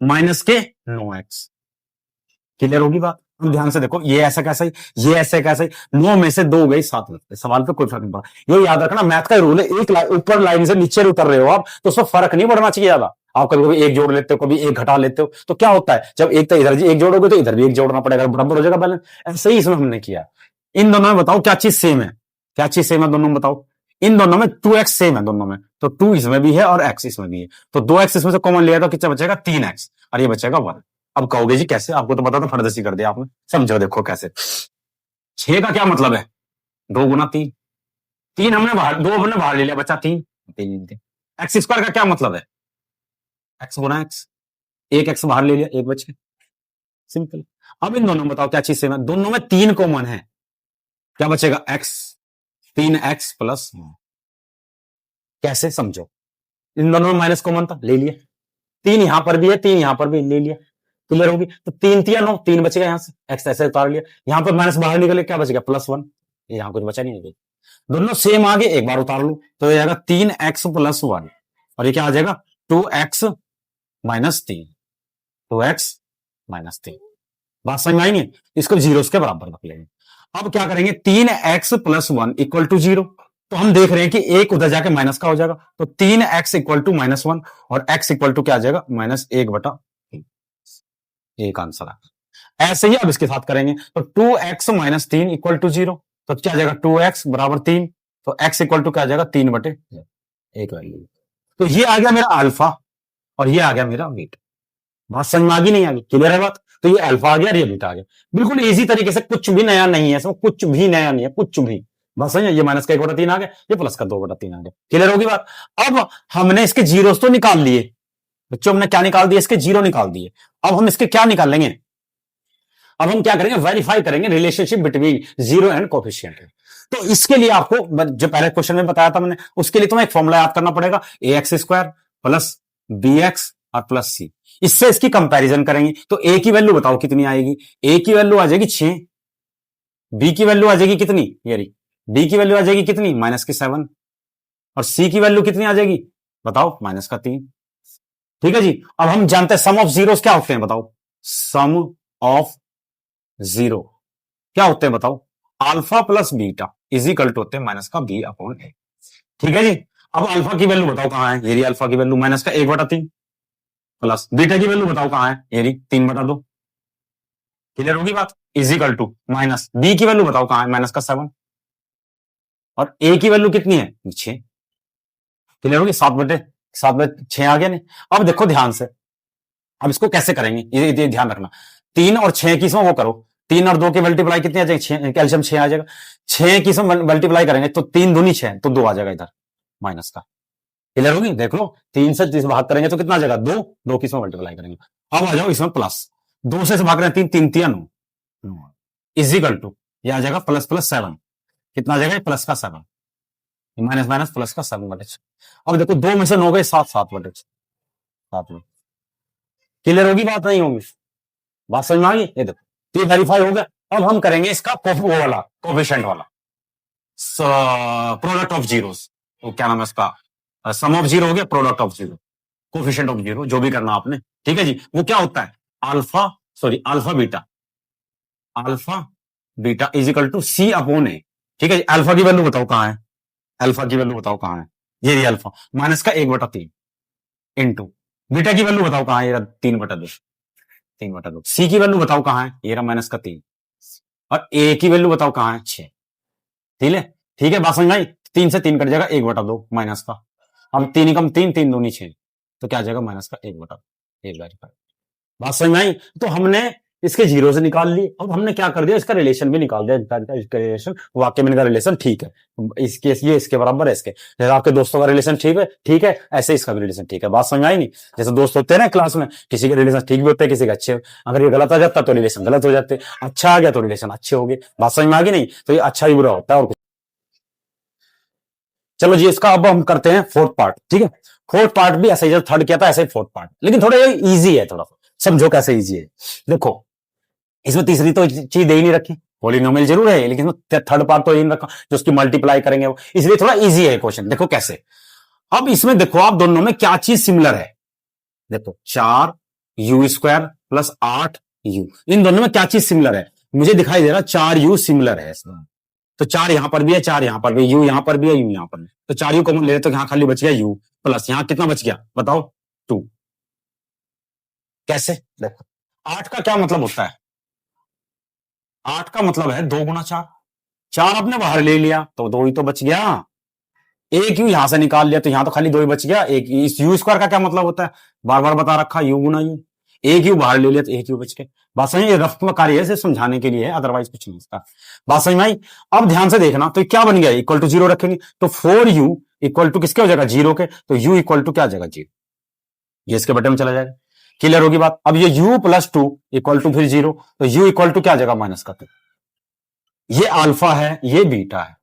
माइनस के 9x। क्लियर होगी बात। अब ध्यान से देखो, ये ऐसा कैसा ही, ये ऐसे कैसा ही, 9 में से 2 गई 7 लगते, सवाल पे कोई फर्क नहीं पड़ा। ये याद रखना, मैथ का रूल है, एक ऊपर लाइन से नीचे उतर रहे हो आप तो उसमें फर्क नहीं पड़ना चाहिए ज्यादा। आप कभी कभी एक जोड़ लेते हो, कभी एक घटा लेते हो, तो क्या होता है, जब एक तो इधर एक जोड़ोगे तो इधर भी एक जोड़ना पड़ेगा, बराबर हो जाएगा बैलेंस। ऐसे ही इसमें हमने किया। इन दोनों में बताओ क्या चीज सेम है, क्या चीज सेम है दोनों में बताओ। इन दोनों में 2x सेम है दोनों में, तो 2 इसमें भी है और x इसमें भी है, तो 2x इसमें से कॉमन लिया तो कितना बचेगा 3x, और ये बचेगा 1। अब कहोगे जी कैसे, आपको तो पता था, फर्दसी कर दिया आपने। समझो देखो कैसे। 6 का क्या मतलब है, 2 गुना 3, 3 हमने बाहर, 2 हमने बाहर ले लिया, बचा 3, 3। एक्स स्क्वायर का क्या मतलब है, x गुना x, एक x बाहर ले लिया, एक बच गया, सिंपल। अब इन दोनों में बताओ क्या चीज सेम है, दोनों में 3 कॉमन है, क्या बचेगा x, 3x प्लस, कैसे समझो, इन दोनों में माइनस कॉमन था, ले लिया, 3 यहां पर भी है, 3 यहां पर भी, ले लिया, क्लियर होगी। तो 3 3 9, 3 बचेगा यहां से, एक्स ऐसे उतार लिया, यहां पर माइनस बाहर निकले, क्या बचेगा +1, यहां कुछ बचा नहीं है, दोनों सेम आगे, एक बार उतार लो तो ये आएगा 3x + 1, और ये क्या आ जाएगा 2x - 3, 2x - 3। बात समझ में आई नहीं, इसको जीरोस के बराबर रख लेंगे। अब क्या करेंगे, 3x + 1 = 0, तो हम देख रहे हैं कि एक उधर जाके माइनस का हो जाएगा, तो 3x = -1 और x = क्या आ जाएगा -1/3, एक आंसर है। ऐसे ही अब इसके साथ करेंगे, तो 2x - 3 = 0, तो क्या आ जाएगा 2x = 3, तो x = क्या आ जाएगा 3/1 वैल्यू। तो ये आ गया मेरा अल्फा और ये आ गया मेरा बीटा। बात समझ में आ गई नहीं आ गई, क्लियर है बात। तो ये अल्फा आ गया और ये बीटा आ गया, बिल्कुल इजी तरीके से, कुछ भी नया नहीं है इसमें, कुछ भी नया नहीं है, कुछ भी। बस सही है, ये माइनस का 1/3 आ गया, ये प्लस का 2/3 आ गया, क्लियर होगी बात। अब हमने इसके जीरोस तो निकाल लिए बच्चों, हमने क्या निकाल दिया, इसके जीरो निकाल दिए। अब हम इसके क्या निकाल लेंगे, अब हम क्या करेंगे, वेरीफाई करेंगे relationship between zero and coefficient. तो इसके लिए आपको जो पहले क्वेश्चन में बताया था मैंने, उसके लिए तुम्हें एक फॉर्मूला याद करना पड़ेगा, ax² + bx और प्लस c। इससे इसकी कंपैरिजन करेंगे, तो a की वैल्यू बताओ कितनी आएगी, a की वैल्यू आ जाएगी 6, b की वैल्यू आ जाएगी कितनी, ये रही, b की वैल्यू आ जाएगी कितनी -7, और c की वैल्यू कितनी आ जाएगी बताओ -3। ठीक है जी। अब हम जानते हैं सम ऑफ जीरोस क्या होते हैं बताओ, सम ऑफ जीरो क्या होते हैं बताओ, अल्फा + बीटा = होते हैं -b/a। ठीक है जी। अब अल्फा की वैल्यू बताओ कहां है, ये अल्फा की वैल्यू -1/3, प्लस बीटा की वैल्यू बताओ कहां है, ये 3/2। क्लियर होगी बात, = माइनस बी की वैल्यू बताओ कहां है, -7, और ए की वैल्यू कितनी है 6। क्लियर होगी, 7/6 आ गया नहीं। अब देखो ध्यान से, अब इसको कैसे करेंगे, ये ध्यान रखना, 3 और 6 की इसमें वो करो, 3 और 2 की मल्टीप्लाई कितनी आ जाएगी, कैल्शियम 6 आ जाएगा, 6 की इसमें मल्टीप्लाई करेंगे तो 3 दूनी 6, तो 2 आ जाएगा इधर माइनस का। क्लियर होगी, देख लो 3 से 30 भाग करेंगे तो कितना आ जाएगा 2, 2 की इसमें मल्टीप्लाई करेंगे। अब आ जाओ इसमें प्लस, 2 से भाग रहे हैं 3, 3 3 9 = ये आ जाएगा ++7, कितना आ जाएगा प्लस का 7, माइनस प्लस का 7/6। अब देखो 2 में से 9 गए 7, 7/7। क्लियर होगी बात, नहीं होगी बात समझ में आ गई, ये देखो ये वेरीफाई हो गया। अब हम करेंगे इसका वो वाला कोफिशिएंट वाला, प्रोडक्ट ऑफ जीरोस, वो क्या नाम है इसका, सम ऑफ जीरो हो गया, product of zero, coefficient of zero, जो भी करना आपने। ठीक है जी। वो क्या होता है, अल्फा बीटा C/A। ठीक है जी। अल्फा की वैल्यू बताओ कहां है, अल्फा की वैल्यू बताओ कहां है, ये अल्फा -1/3 इंटू, बीटा की वैल्यू बताओ कहां है, 3/2। सी की वैल्यू बताओ कहां है, ये रहा -3, और ए की वैल्यू बताओ कहां है 6। ठीक है, ठीक है, बात समझ में आई। 3 से 3 कट जाएगा 1/2 माइनस का, अब 3 कम 3, 3 दूनी 6, तो क्या आ जाएगा -1/1। बात समझ में आई। तो हमने इसके जीरो से निकाल ली, अब हमने क्या कर दिया, इसका रिलेशन भी निकाल दिया, इसका रिलेशन वाक्य में, इनका रिलेशन ठीक है, इसके ये इसके बराबर है, इसके जैसे आपके दोस्तों का रिलेशन ठीक है, ऐसे इसका भी रिलेशन ठीक है। बात समझ आई नहीं, जैसे दोस्त होते हैं ना क्लास में, किसी के रिलेशन ठीक भी होते हैं, किसी के अच्छे, अगर ये गलत आ जाता तो रिलेशन गलत हो जाते, अच्छा आ गया तो रिलेशन अच्छे हो गए। बात समझ में आ गई नहीं, तो ये अच्छा ही बुरा होता है और चलो जी, इसका अब हम करते हैं फोर्थ पार्ट। ठीक है, फोर्थ पार्ट भी ऐसे ही, जब थर्ड किया था ऐसे ही फोर्थ पार्ट, लेकिन थोड़ा इजी है, थोड़ा समझो कैसे इजी है। देखो, इसमें तीसरी तो चीज दे ही नहीं रखी, पॉलिनोमियल जरूर है लेकिन थर्ड पार्ट तो ये नहीं रखा जो उसकी मल्टीप्लाई करेंगे वो, इसलिए थोड़ा इजी है क्वेश्चन। देखो कैसे, अब इसमें देखो आप दोनों में क्या चीज सिमिलर है। देखो 4u² प्लस 8u, इन दोनों में क्या चीज सिमिलर है, मुझे दिखाई दे रहा 4u सिमिलर है इसमें। तो 4 यहां पर भी है, 4 यहां पर भी, u यहां पर भी है, u यहां पर भी। तो 4u कॉमन ले रहे तो यहां खाली बच गया u, प्लस यहां कितना बच गया बताओ 2। कैसे, देखो 8 का क्या मतलब होता है, 8 का मतलब है 2 गुना 4, 4 आपने बाहर ले लिया तो 2 ही तो बच गया, एक यू यहां से निकाल लिया तो यहां तो खाली 2 ही बच गया। एक इस यू स्क्वायर का क्या मतलब होता है, बार बार बता रखा, यू गुना यू, एक यू बाहर ले लिया तो एक यू बच गया। बात समझ, ये रफ में कार्य है, सिर्फ समझाने के लिए है, अदरवाइज कुछ नहीं इसका। बात समझ में आई। अब ध्यान से देखना, तो क्या बन गया, इक्वल टू 0 रखेंगे तो 4u इक्वल टू किसके हो जाएगा, 0 के, तो u इक्वल टू क्या आ जाएगा 0, ये इसके बटे में चला जाएगा। क्लियर होगी बात। अब ये u प्लस 2 इक्वल टू फिर 0, तो u इक्वल टू क्या आ जाएगा माइनस का 2। ये अल्फा है, ये बीटा है।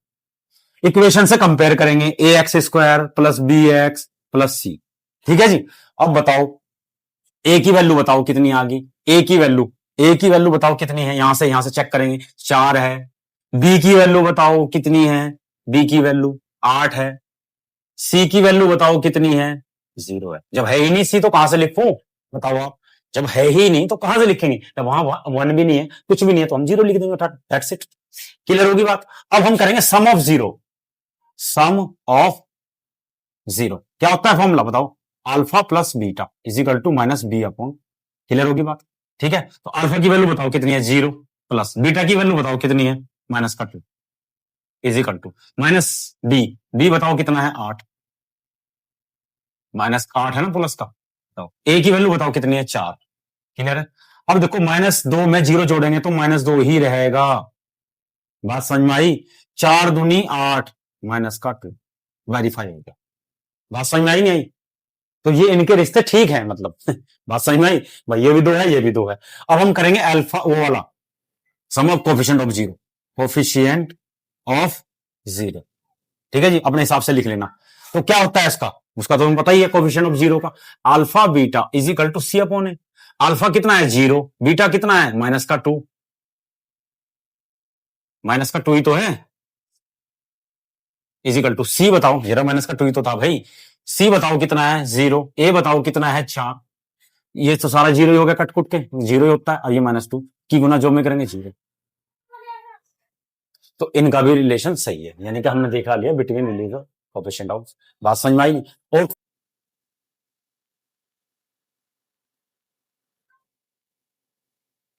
इक्वेशन से कंपेयर करेंगे, ax² plus bx plus c। ठीक है जी। अब बताओ a की वैल्यू बताओ कितनी आ गई, a की वैल्यू बताओ कितनी है, यहां से चेक करेंगे 4 है। b की वैल्यू बताओ कितनी है, b की वैल्यू 8 है। c की वैल्यू बताओ कितनी है, 0 है। जब है ही नहीं c तो कहां से लिखूं बताओ आप, जब है ही नहीं तो कहां से लिखेंगे, जब वहां 1 भी नहीं है, कुछ भी नहीं है, तो हम 0 लिख देंगे, दैट्स इट। क्लियर होगी बात। अब हम करेंगे सम ऑफ 0, सम ऑफ 0 क्या होता है फॉर्मूला बताओ, alpha plus beta is equal to minus B upon. Clear होगी बात। ठीक है, तो अल्फा की वैल्यू बताओ कितनी है 0, प्लस बीटा की वैल्यू बताओ कितनी है माइनस का 2 is equal to minus B बताओ कितना है 8, माइनस 8 है ना प्लस का। तो ए की वैल्यू बताओ कितनी है 4। क्लियर है। अब देखो -2 में 0 जोड़ेंगे तो -2 ही रहेगा। बात समझ में आई। 4 दूनी 8 माइनस का 2 वेरीफाई हो गया। बात समझ में आई नहीं आई। तो ये इनके रिश्ते ठीक हैं, मतलब बात समझ में आई भाई, ये भी 2 है, ये भी 2 है। अब हम करेंगे अल्फा वो वाला sum of coefficient of 0, coefficient of 0। ठीक है जी, अपने हिसाब से लिख लेना। तो क्या होता है इसका, उसका तो तुम्हें पता ही है, कोफिशिएंट ऑफ 0 का alpha beta is equal to C upon A. Alpha कितना है 0, बीटा कितना है माइनस का 2, माइनस का 2 ही तो है, इज इक्वल टू सी बताओ, जरा माइनस का 2 ही तो था भाई। सी बताओ कितना है 0, ए बताओ कितना है 4, ये तो सारा 0 ही हो गया, कट कुट के 0 ही होता है। और ये -2 की गुना जो में करेंगे 0, तो इनका भी रिलेशन सही है, यानी कि हमने देखा लिया बिटवीन रिलेशन कोफिशिएंट ऑफ। बात समझ में आई नहीं। और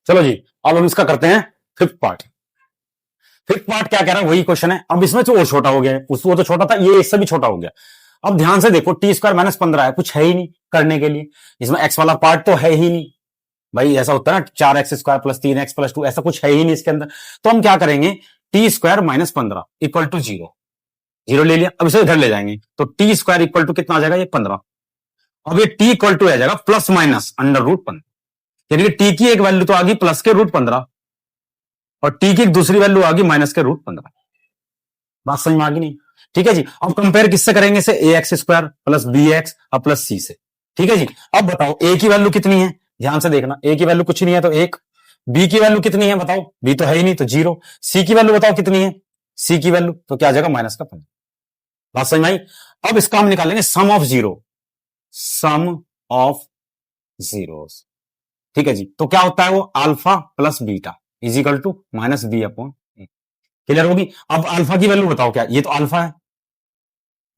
चलो जी, अब हम इसका करते हैं फिफ्थ पार्ट। फिफ्थ पार्ट क्या कह रहा है, वही क्वेश्चन है। अब इसमें तो और छोटा हो गया, उस वो तो छोटा था, ये इससे भी छोटा हो गया। अब ध्यान से देखो, t² माइनस 15 है, कुछ है ही नहीं करने के लिए, इसमें x वाला पार्ट तो है ही नहीं भाई। ऐसा होता है ना 4x² प्लस 3x प्लस 2, ऐसा कुछ है ही नहीं इसके अंदर। तो हम क्या करेंगे, t² माइनस 15 इक्वल टू 0, 0 ले लिया। अब इसे इधर ले जाएंगे तो t² इक्वल टू कितना आ जाएगा, ये 15। अब ये t इक्वल टू आ जाएगा प्लस माइनस √15, यानी कि t की एक वैल्यू तो आ गई प्लस के √15 और t की एक दूसरी वैल्यू आ गई माइनस के √15। बात समझ में आ गई नहीं। ठीक है जी। अब कंपेयर किससे करेंगे, से ax² प्लस bx और प्लस c से। ठीक है जी। अब बताओ a की वैल्यू कितनी है, ध्यान से देखना, a की वैल्यू कुछ नहीं है तो 1, b की वैल्यू कितनी है बताओ, b तो है ही नहीं तो 0, c की वैल्यू बताओ कितनी है, c की वैल्यू तो क्या आ जाएगा माइनस का 15। बात समझ में आई। अब इसका हम निकालेंगे sum of 0, sum of zeros. ठीक है जी। तो क्या होता है वो, alpha plus beta is equal to minus B upon. Clear होगी। अब अल्फा की वैल्यू बताओ क्या है, ये तो अल्फा है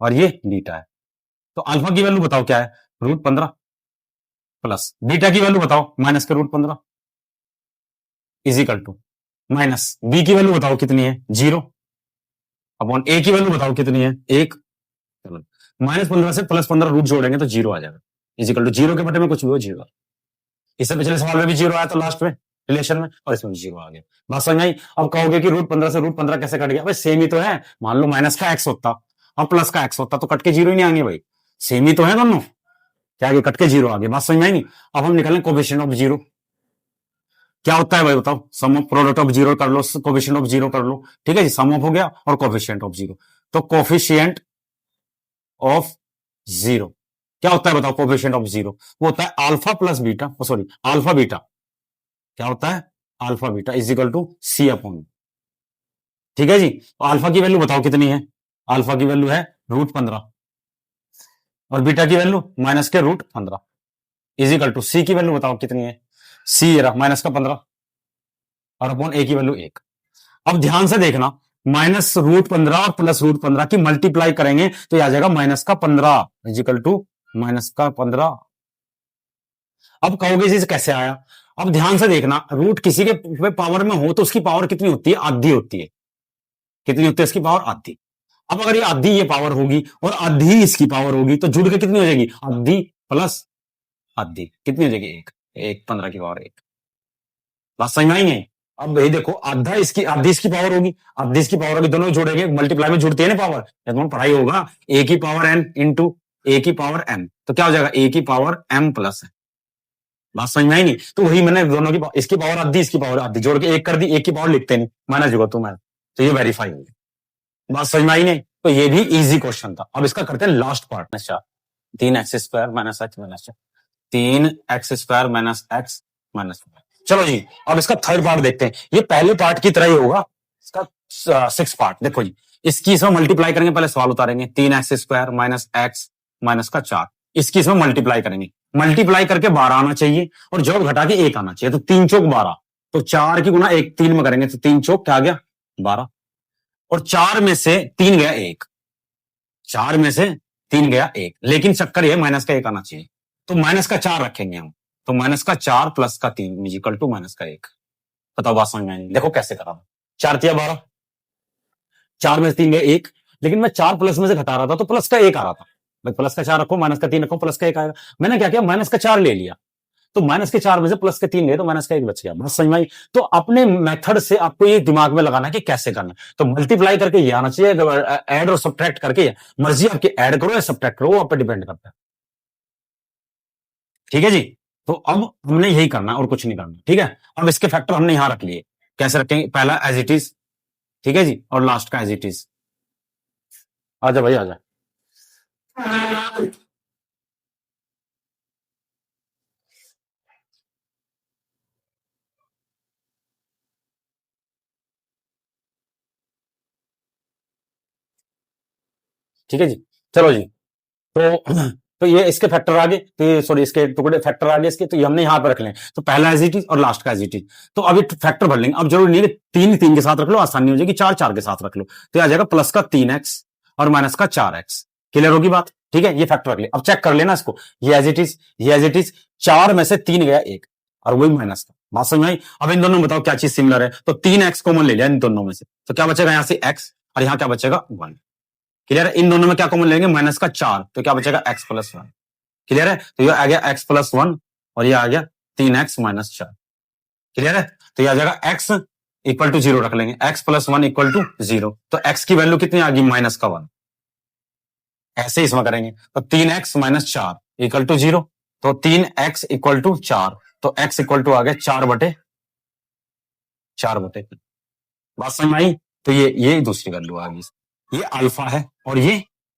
और ये बीटा है, तो अल्फा की वैल्यू बताओ क्या है, √15 प्लस बीटा की वैल्यू बताओ माइनस के √15 is equal to minus B की वैल्यू बताओ कितनी है 0 अपॉन ए की वैल्यू बताओ कितनी है 1। चलो -15 से +15 रूट जोड़ेंगे तो 0 आ जाएगा, इज इक्वल टू 0 के बटे में कुछ भी हो 0। इससे पिछले सवाल में भी 0 आया तो लास्ट में रिलेशन में, और इसमें भी 0 आ गया। बात समझ आई। अब कहोगे कि √15 से √15 कैसे कट गया, भाई सेम ही तो है। मान लो माइनस का x होता और प्लस का x होता तो कट के 0 ही नहीं आएंगे भाई, सेम ही तो है दोनों, क्या आगे कट के 0 आ गए। बात समझ में आई नहीं। अब हम निकालें कोफिशिएंट ऑफ 0, क्या होता है भाई बताओ, सम ऑफ प्रोडक्ट ऑफ 0 कर लो, कोफिशिएंट ऑफ 0 कर लो। ठीक है जी, सम ऑफ हो गया और कोफिशिएंट ऑफ 0, तो कोफिशिएंट ऑफ जीरो। क्या होता है बताओ कोफिशिएंट ऑफ जीरो? वो होता है alpha plus beta, sorry alpha beta. क्या होता है? Alpha beta is equal to C upon. ठीक है जी। तो अल्फा की वैल्यू बताओ कितनी है? अल्फा की वैल्यू है √15 और बीटा की वैल्यू माइनस के √15 इज इक्वल टू सी की वैल्यू बताओ कितनी है? सी ये रहा माइनस का 15 और अपॉन ए की वैल्यू 1। अब ध्यान से देखना, माइनस √15 और प्लस √15 की मल्टीप्लाई करेंगे तो यह आ जाएगा माइनस का 15 इजिकल टू माइनस का 15। अब कहोगे इसे कैसे आया? अब ध्यान से देखना, रूट किसी के पावर में हो तो उसकी पावर कितनी होती है? आधी होती है। कितनी होती है इसकी पावर? आधी। अब अगर ये आधी ये पावर होगी और आधी इसकी पावर होगी तो जुड़ के कितनी हो जाएगी? आधी प्लस आधी कितनी हो जाएगी? एक। एक 15 की पावर 1। बात समझ में आई नहीं? अब यही देखो, आधा इसकी आधी इसकी पावर होगी, आधी इसकी पावर होगी, दोनों जोड़ेंगे, मल्टीप्लाई में जुड़ती है ना पावर। जब तुम पढ़ाई होगा ए की पावर एन इंटू ए की पावर एम, तो क्या हो जाएगा? ए की पावर एम प्लस है। बात समझ में आई नहीं? तो वही मैंने दोनों की इसकी पावर आधी इसकी पावर आधी जोड़ के एक कर दी, एक की पावर लिखते नहीं, माइनस जुगा तो माइनस, तो ये वेरीफाई हो गया। बात समझ में आई नहीं? तो ये भी इजी क्वेश्चन था। अब इसका करते हैं लास्ट पार्ट। अच्छा, 3x² minus x minus 3x² minus x minus. चलो जी, अब इसका थर्ड पार्ट देखते हैं। ये पहले पार्ट की तरह ही होगा, इसका 6 पार्ट। देखो जी, इसकी इसमें मल्टीप्लाई करेंगे, पहले सवाल उतारेंगे। 3x² माइनस x माइनस का 4, इसकी इसमें मल्टीप्लाई करेंगे। मल्टीप्लाई करके 12 आना चाहिए और जॉब घटा के 1 आना चाहिए। तो 3 चौक 12, तो 4 की गुना 1 3 में करेंगे तो 3 चौक क्या आ गया? 12। और 4 में से 3 गया 1, 4 में से 3 गया 1, लेकिन चक्कर ये माइनस का 1 आना चाहिए, तो माइनस का 4 रखेंगे हम। तो माइनस का 4 प्लस का 3 इक्वल टू माइनस का 1। बताओ बात समझ में आई? देखो कैसे करा। 4 तिया 12, 4 में से 3 गया 1, लेकिन मैं 4 प्लस में से घटा रहा था तो प्लस का 1 आ रहा था। भाई प्लस का 4 रखो, माइनस का 3 रखो, प्लस का 1 आएगा। मैंने क्या किया? माइनस का 4 ले लिया, तो माइनस के 4 में से प्लस के 3 गए तो माइनस का 1 बच गया। बस समझ में आई? तो अपने मेथड से आपको ये दिमाग में लगाना है कि कैसे करना है। तो मल्टीप्लाई करके ये आना चाहिए, ऐड और सब्ट्रैक्ट करके मर्जी आपकी, ऐड करो या सब्ट्रैक्ट करो, वो आप पे डिपेंड करता है। ठीक है जी। तो अब हमने यही करना है और कुछ नहीं करना। ठीक है, अब इसके फैक्टर हमने यहां रख लिए। कैसे रखेंगे? पहला एज इट इज, ठीक है जी, और लास्ट का एज इट इज। आजा भाई आजा। ठीक है जी। चलो जी, तो तो ये इसके फैक्टर आ गए, तो ये सॉरी इसके टुकड़े फैक्टर आ गए इसके, तो ये हमने यहां पर रख लें। तो पहला एज इट इज और लास्ट का एज इट इज। तो अभी फैक्टर भर लेंगे। अब जरूरी नहीं है 3 3 के साथ रख लो, आसानी हो जाएगी। 4 4 के साथ रख लो, तो आ जाएगा प्लस का 3x और माइनस का 4x। क्लियर होगी बात? ठीक है, ये फैक्टर रख ले। अब चेक कर लेना इसको, ये एज इट इज, ये एज इट इज। 4 में से 3 गया 1 और वही माइनस का। बात समझ में आई? अब इन दोनों में बताओ क्या चीज सिमिलर है? तो 3x कॉमन ले लिया इन दोनों में से, तो क्या बचेगा यहां से x और यहां क्या बचेगा 1। क्लियर है? इन दोनों में क्या कॉमन लेंगे? माइनस का 4, तो क्या बचेगा x प्लस 1। क्लियर है? तो ये आ गया x प्लस 1 और ये आ गया 3x माइनस 4। क्लियर है? तो ये आ जाएगा x इक्वल टू 0 रख लेंगे, x प्लस 1 इक्वल टू 0। तो x की वैल्यू कितनी आ गई? माइनस का 1। ऐसे इसमें करेंगे तो 3x माइनस 4 इक्वल टू 0, तो 3x इक्वल टू 4, तो x इक्वल टू आ गया 4/4। बात समझ में आई? तो ये दूसरी वैल्यू आ गई। ये अल्फा है और ये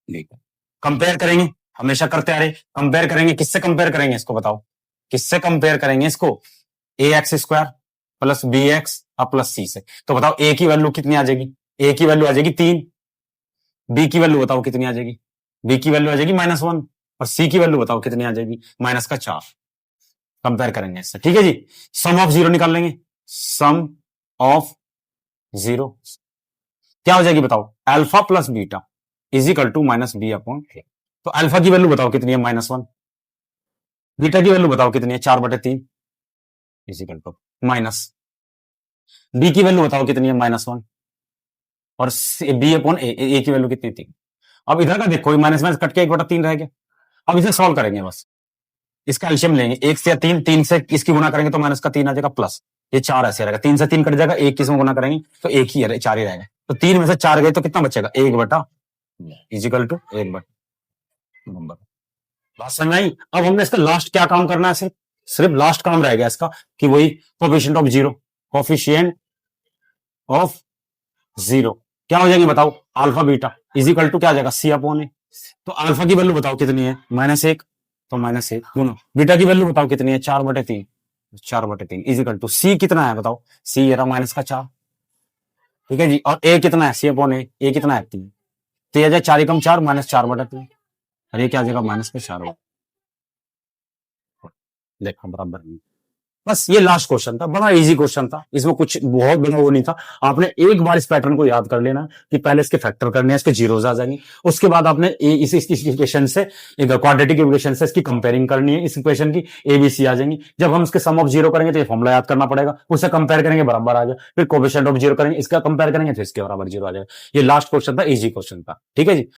बीटा। कंपेयर करेंगे, हमेशा करते आ रहे। कंपेयर करेंगे, किससे कंपेयर करेंगे इसको बताओ? किससे कंपेयर करेंगे इसको? ax² प्लस bx और प्लस c से। तो बताओ a की वैल्यू कितनी आ जाएगी? a की वैल्यू आ जाएगी 3, b की वैल्यू बताओ कितनी आ जाएगी? b की वैल्यू आ जाएगी -1 और c की वैल्यू बताओ कितनी आ जाएगी? माइनस का 4। कंपेयर करेंगे इससे। ठीक है जी। सम ऑफ 0 निकाल लेंगे। सम ऑफ 0 क्या हो जाएगी बताओ? Alpha plus beta is equal to minus B upon A. तो अल्फा की वैल्यू बताओ कितनी है? -1। बीटा की वैल्यू बताओ कितनी है? 4/3 is equal to minus. B की वैल्यू बताओ कितनी है? -1 और बी अपॉन ए की वैल्यू कितनी थी? अब इधर का देखो, माइनस माइनस कट के 1/3 रह गया। अब इसे सॉल्व करेंगे बस। इसका एल्शियम लेंगे, 1 से 3, 3 से इसकी गुना करेंगे तो माइनस का 3 आ जाएगा प्लस ये 4 ऐसे रहेगा। 3 से 3 कट जाएगा, 1 किसमें गुना करेंगे तो 1 ही 4 ही रहेगा। तो 3 में से 4 गए तो कितना बचेगा? 1/, इजिकल टू 1/। नंबर। बात समझ में आई? अब हमने इसका लास्ट क्या काम करना है? सिर्फ लास्ट काम रहेगा इसका कि वही कोफिशिएंट ऑफ 0, कोफिशिएंट ऑफ 0 क्या हो जाएंगे बताओ? अल्फा बीटा इजिकल टू क्या आ जाएगा? सी अपॉन ए। तो अल्फा की वैल्यू बताओ कितनी है, -1, तो -1 गुना बीटा की वैल्यू बताओ कितनी है, 4/3, 4/3 इजिकल टू सी कितना है बताओ, सी ये रहा -4, ठीक है जी। और ए कितना है, सी/ए कितना है 3, तो ये 4 एकम 4 -4/3, और ये क्या आ जाएगा -4, देखो बराबर नहीं। बस ये लास्ट क्वेश्चन था, बड़ा इजी क्वेश्चन था, इसमें कुछ बहुत बड़ा वो नहीं था। आपने एक बार इस पैटर्न को याद कर लेना कि पहले इसके फैक्टर करने हैं, इसके जीरोज आ जाएंगे, उसके बाद आपने इस इक्वेशन से, एक क्वाड्रेटिक इक्वेशन से इसकी कंपेयरिंग करनी है, इस इक्वेशन की एबीसी आ जाएंगी। जब हम इसके सम ऑफ जीरो करेंगे तो ये फॉर्मुला याद करना पड़ेगा, उससे कंपेयर करेंगे बराबर आ जाएगा, फिर कोएफिशिएंट ऑफ जीरो करेंगे, इसका कंपेयर करेंगे तो इसके बराबर जीरो आ जाएगा। ये लास्ट क्वेश्चन था, इजी क्वेश्चन था, ठीक है जी।